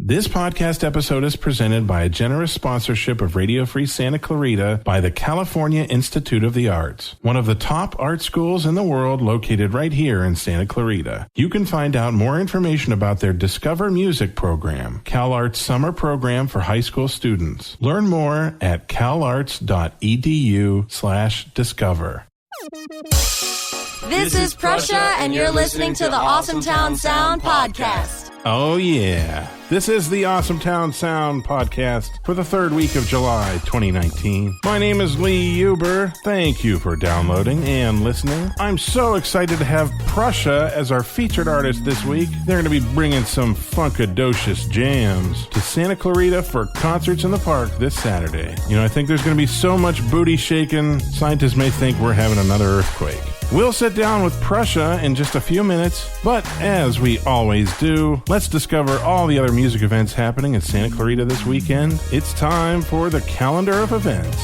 This podcast episode is presented by a generous sponsorship of Radio Free Santa Clarita by the California Institute of the Arts, one of the top art schools in the world located right here in Santa Clarita. You can find out more information about their Discover Music program, CalArts summer program for high school students. Learn more at calarts.edu/discover. This is Prussia, and you're listening to the Awesome Town Sound podcast. Oh, yeah. This is the Awesome Town Sound podcast for the third week of July 2019. My name is Lee Huber. Thank you for downloading and listening. I'm so excited to have Prussia as our featured artist this week. They're going to be bringing some funkadocious jams to Santa Clarita for concerts in the park this Saturday. You know, I think there's going to be so much booty shaking, scientists may think we're having another earthquake. We'll sit down with Prussia in just a few minutes, but as we always do, let's discover all the other music events happening in Santa Clarita this weekend. It's time for the calendar of events.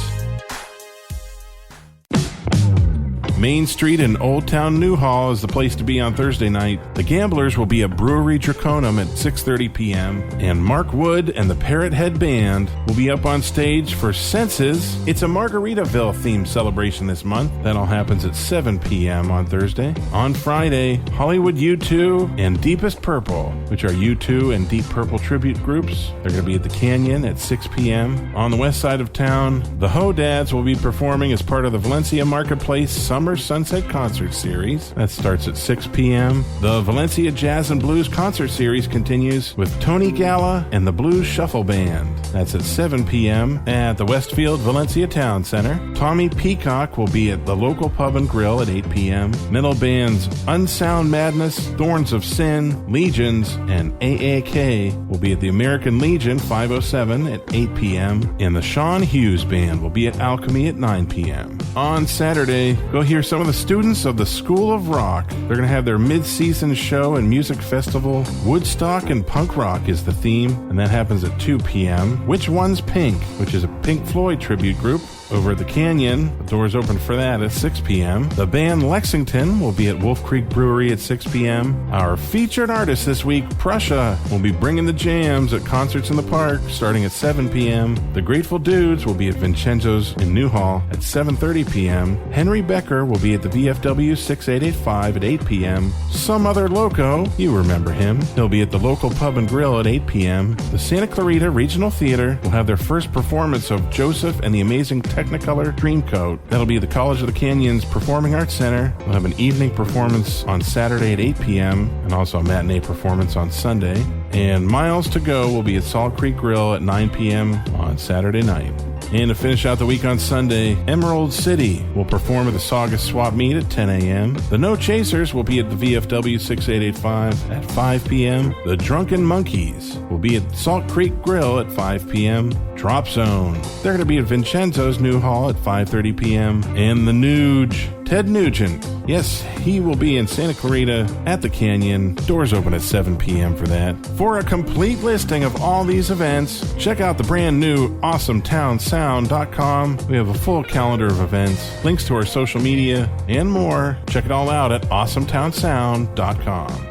Main Street in Old Town Newhall is the place to be on Thursday night. The Gamblers will be at Brewery Draconum at 6:30 p.m. And Mark Wood and the Parrot Head Band will be up on stage for Senses. It's a Margaritaville-themed celebration this month. That all happens at 7 p.m. on Thursday. On Friday, Hollywood U2 and Deepest Purple, which are U2 and Deep Purple tribute groups. They're going to be at the Canyon at 6 p.m. On the west side of town, the Ho Dads will be performing as part of the Valencia Marketplace Summer Sunset Concert Series. That starts at 6 p.m. The Valencia Jazz and Blues Concert Series continues with Tony Gala and the Blues Shuffle Band. That's at 7 p.m. at the Westfield Valencia Town Center. Tommy Peacock will be at the local pub and grill at 8 p.m. Metal bands Unsound Madness, Thorns of Sin, Legions, and AAK will be at the American Legion 507 at 8 p.m. And the Sean Hughes Band will be at Alchemy at 9 p.m. On Saturday, go hear some of the students of the School of Rock. They're going to have their mid-season show and music festival. Woodstock and punk rock is the theme, and that happens at 2 p.m. Which One's Pink, which is a Pink Floyd tribute group, over at the Canyon. The doors open for that at 6 p.m. The band Lexington will be at Wolf Creek Brewery at 6 p.m. Our featured artist this week, Prussia, will be bringing the jams at concerts in the park starting at 7 p.m. The Grateful Dudes will be at Vincenzo's in Newhall at 7:30 p.m. Henry Becker will be at the VFW 6885 at 8 p.m. Some Other Loco, you remember him, he'll be at the local pub and grill at 8 p.m. The Santa Clarita Regional Theater will have their first performance of Joseph and the Amazing Technicolor Dreamcoat. That'll be the College of the Canyons Performing Arts Center. We'll have an evening performance on Saturday at 8 p.m. and also a matinee performance on Sunday. And Miles to Go will be at Salt Creek Grill at 9 p.m. on Saturday night. And to finish out the week on Sunday, Emerald City will perform at the Saugus Swap Meet at 10 a.m. The No Chasers will be at the VFW 6885 at 5 p.m. The Drunken Monkeys will be at Salt Creek Grill at 5 p.m. Drop Zone, they're going to be at Vincenzo's Newhall at 5:30 p.m. And the Nuge, Ted Nugent, yes, he will be in Santa Clarita at the Canyon. Doors open at 7 p.m. for that. For a complete listing of all these events, check out the brand new AwesomeTownSound.com. We have a full calendar of events, links to our social media, and more. Check it all out at AwesomeTownSound.com.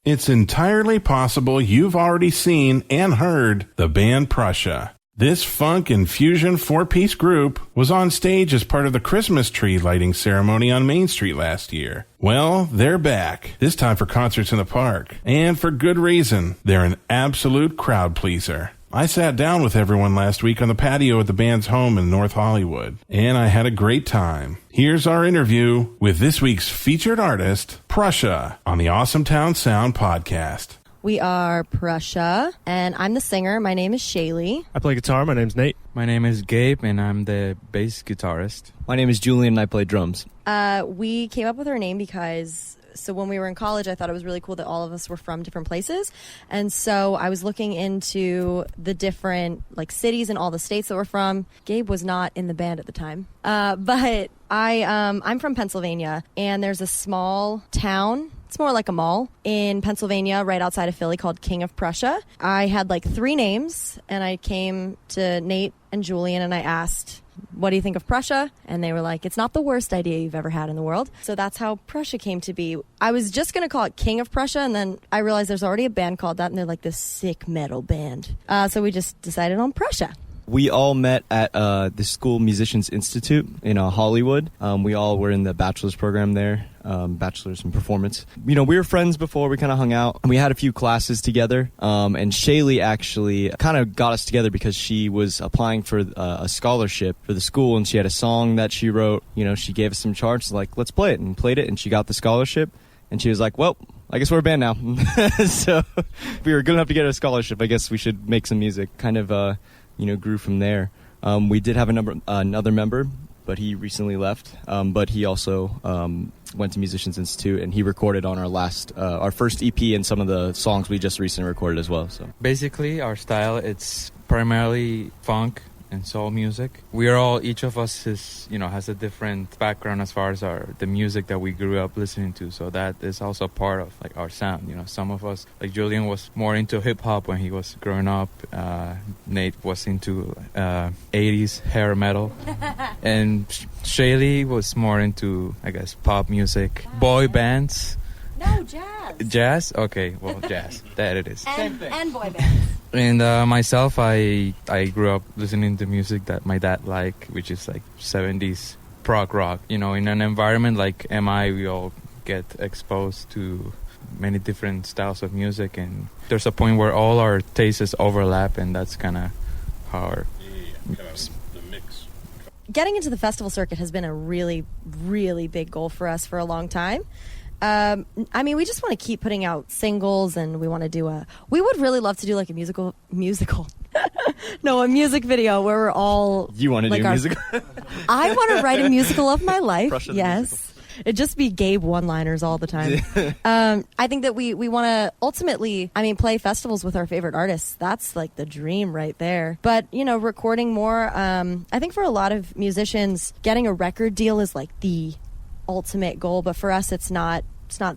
It's entirely possible you've already seen and heard the band Prussia. This funk and fusion four-piece group was on stage as part of the Christmas tree lighting ceremony on Main Street last year. Well, they're back, this time for concerts in the park. And for good reason. They're an absolute crowd pleaser. I sat down with everyone last week on the patio at the band's home in North Hollywood, and I had a great time. Here's our interview with this week's featured artist, Prussia, on the Awesome Town Sound podcast. We are Prussia, and I'm the singer. My name is Shaylee. I play guitar. My name's Nate. My name is Gabe, and I'm the bass guitarist. My name is Julian, and I play drums. We came up with our name because... So when we were in college, I thought it was really cool that all of us were from different places. And so I was looking into the different cities and all the states that we're from. Gabe was not in the band at the time. But I'm from Pennsylvania, and there's a small town. It's more like a mall in Pennsylvania right outside of Philly called King of Prussia. I had 3 names, and I came to Nate and Julian and I asked, what do you think of Prussia? And they were like, it's not the worst idea you've ever had in the world. So that's how Prussia came to be. I was just going to call it King of Prussia, and then I realized there's already a band called that, and they're like this sick metal band. So we just decided on Prussia. We all met at the School Musicians Institute in Hollywood. We all were in the bachelor's program there, bachelor's in performance. We were friends before. We kind of hung out. And we had a few classes together. And Shaylee actually kind of got us together because she was applying for a scholarship for the school, and she had a song that she wrote. She gave us some charts, like, let's play it, and played it, and she got the scholarship. And she was like, well, I guess we're a band now. So if we were good enough to get a scholarship, I guess we should make some music. Kind of... grew from there. We did have another member, but he recently left. But he also went to Musicians Institute, and he recorded on our first EP and some of the songs we just recently recorded as well. So Basically, our style, it's primarily funk and soul music. Each of us has a different background as far as the music that we grew up listening to. So that is also part of like our sound. Some of us, like Julian, was more into hip hop when he was growing up. Nate was into 80s hair metal, and Shaylee was more into, I guess, pop music, boy bands. No, jazz. Jazz? Okay, well, jazz. That it is. And boy bands. And myself, I grew up listening to music that my dad liked, which is like 70s prog rock. In an environment like MI, we all get exposed to many different styles of music, and there's a point where all our tastes overlap, and that's kind of how our... the mix. Getting into the festival circuit has been a really, really big goal for us for a long time. We just want to keep putting out singles, and we want to we would really love to do like a musical, no, a music video where we're all... You want to like do a musical? I want to write a musical of my life. Prussia the yes. musical. It'd just be Gabe one-liners all the time. I think that we want to ultimately, play festivals with our favorite artists. That's like the dream right there. But, recording more, I think for a lot of musicians, getting a record deal is like the ultimate goal, but for us it's not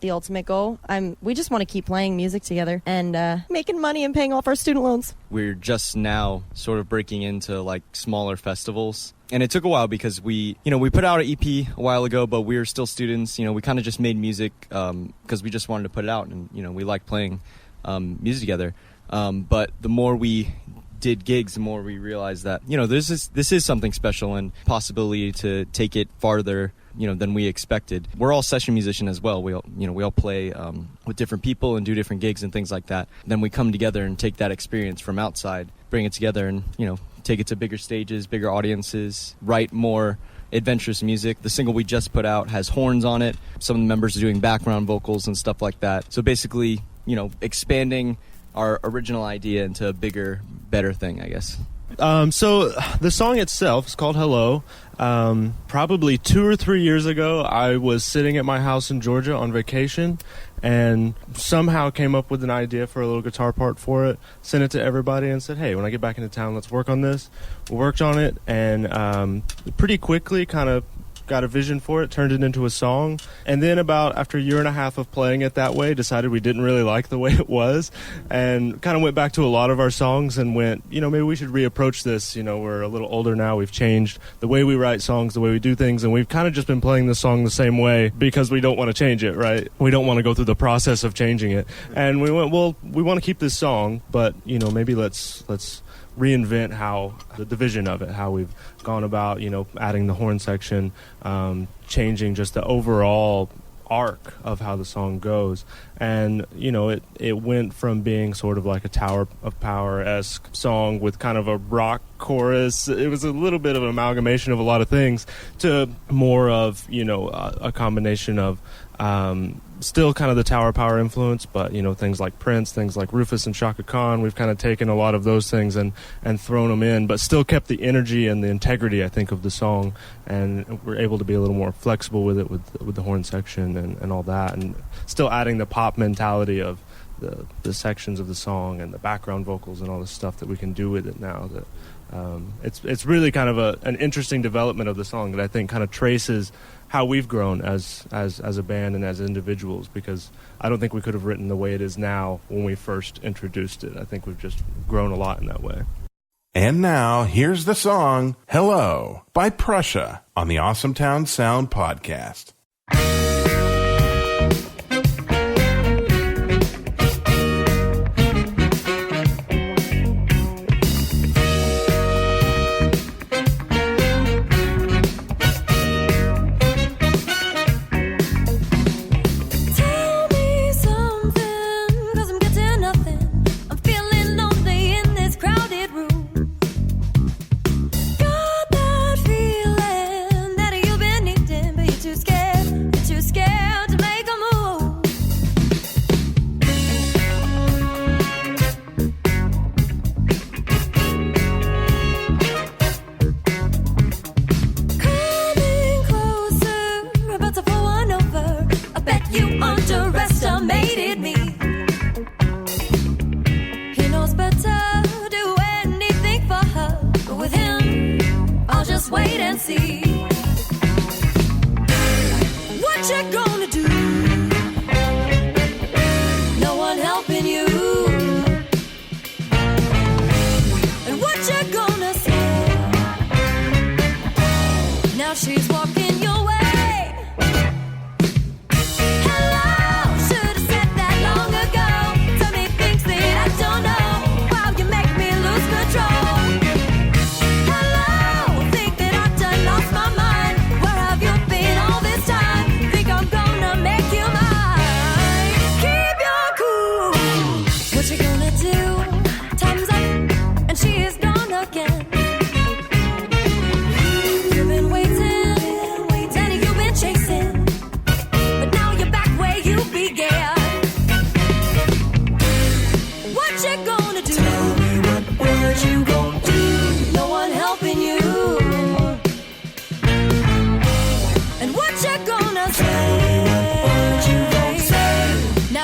the ultimate goal. We just want to keep playing music together and making money and paying off our student loans. We're just now sort of breaking into like smaller festivals, and it took a while because we put out an EP a while ago, but we were still students. We kind of just made music because we just wanted to put it out, and we like playing music together. But the more we did gigs, the more we realized that this is something special and possibility to take it farther than we expected. We're all session musicians as well. We all play with different people and do different gigs and things like that. Then we come together and take that experience from outside, bring it together, and take it to bigger stages, bigger audiences, write more adventurous music. The single we just put out has horns on it. Some of the members are doing background vocals and stuff like that. So basically, expanding our original idea into a bigger, better thing, I guess. So the song itself is called Hello. Probably 2 or 3 years ago, I was sitting at my house in Georgia on vacation and somehow came up with an idea for a little guitar part for it, sent it to everybody and said, hey, when I get back into town, let's work on this. We worked on it, and pretty quickly kind of got a vision for it, turned it into a song, and then after a year and a half of playing it that way, decided we didn't really like the way it was, and kind of went back to a lot of our songs and went, maybe we should reapproach this. We're a little older now, we've changed the way we write songs, the way we do things, and we've kind of just been playing the song the same way because we don't want to change it, right? We don't want to go through the process of changing it, and we went, well, we want to keep this song, but maybe let's reinvent how the vision of it, how we've gone about, adding the horn section, changing just the overall arc of how the song goes. And, it went from being sort of like a Tower of Power-esque song with kind of a rock chorus. It was a little bit of an amalgamation of a lot of things to more of, a combination of still kind of the Tower of Power influence, but things like Prince, things like Rufus and Shaka Khan, we've kind of taken a lot of those things and thrown them in, but still kept the energy and the integrity, I think, of the song, and we're able to be a little more flexible with it, with the horn section and all that, and still adding the pop mentality of the sections of the song and the background vocals and all the stuff that we can do with it now. That it's really kind of an interesting development of the song that I think kind of traces how we've grown as a band and as individuals, because I don't think we could have written the way it is now when we first introduced it. I think we've just grown a lot in that way. And now, here's the song, Hello, by Prussia, on the Awesome Town Sound podcast. Wait and see what you're gonna do. No one helping you. And what you're gonna say. Now she's walking your way. Hello, should have said that long ago. Tell me things that I don't know. Wow, you make me lose control.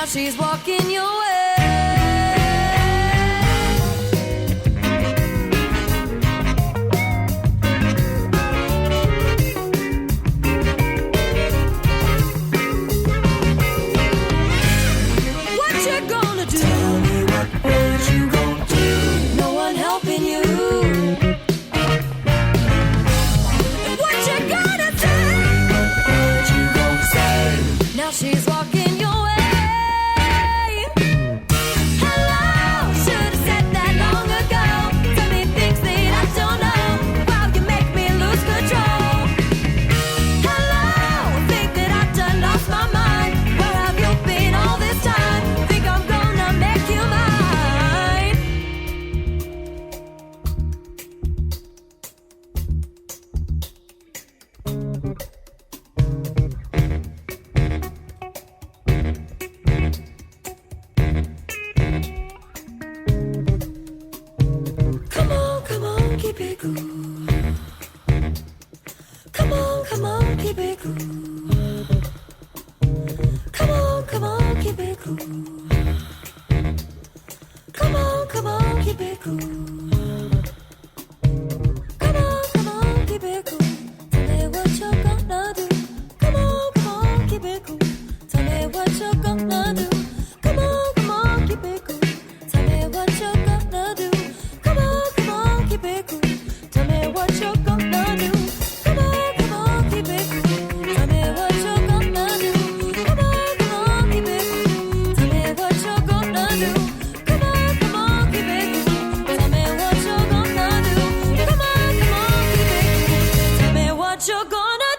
She's walking your way. What you gonna do? Tell me what you gonna do? No one helping you. And what you gonna say? What you gonna say? Now she's walking your way. Keep it cool. Come on, keep it cool. Come on, keep it cool. Come on, keep it cool. Come on, keep it cool. Tell me what you're gonna do. Come on, keep it cool. Tell me what you're gonna do. Come on, keep it cool. Tell me what you're gonna do. Come on, keep it cool. Tell me what you're gonna do. Come on, keep it cool. Tell me what you're gonna do. Come on, keep it cool. Tell me what you're gonna do. Come on, keep it cool. Tell me what you're gonna do. Come on, keep it cool. Tell me what you're gonna do.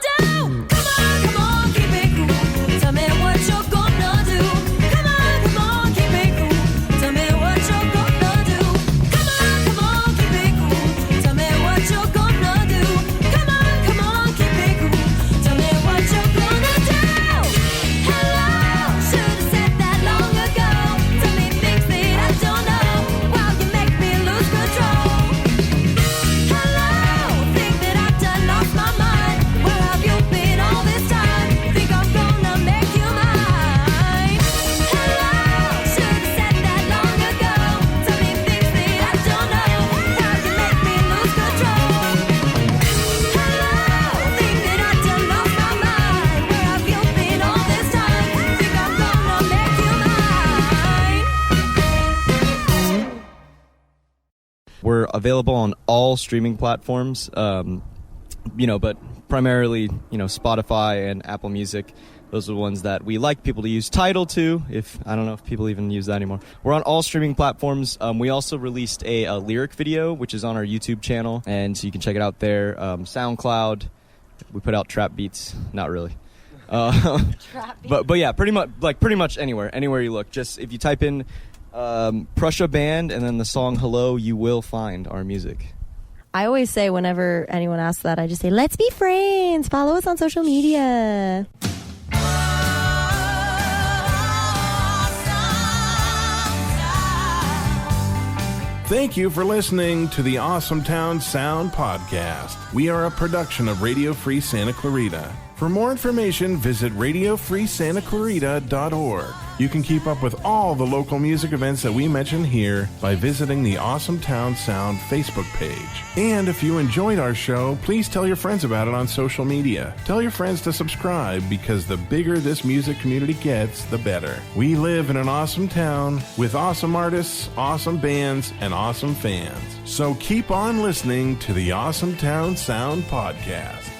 We're available on all streaming platforms, but primarily, Spotify and Apple Music. Those are the ones that we like people to use. Tidal, too, I don't know if people even use that anymore. We're on all streaming platforms. We also released a lyric video, which is on our YouTube channel, and so you can check it out there. SoundCloud, we put out trap beats. Not really. But yeah, pretty much anywhere you look. Just if you type in Prussia Band and then the song Hello, you will find our music. I always say whenever anyone asks that, I just say, let's be friends. Follow us on social media. Thank you for listening to the Awesome Town Sound Podcast. We are a production of Radio Free Santa Clarita. For more information, visit radiofreesantaclarita.org. You can keep up with all the local music events that we mention here by visiting the Awesome Town Sound Facebook page. And if you enjoyed our show, please tell your friends about it on social media. Tell your friends to subscribe, because the bigger this music community gets, the better. We live in an awesome town with awesome artists, awesome bands, and awesome fans. So keep on listening to the Awesome Town Sound Podcast.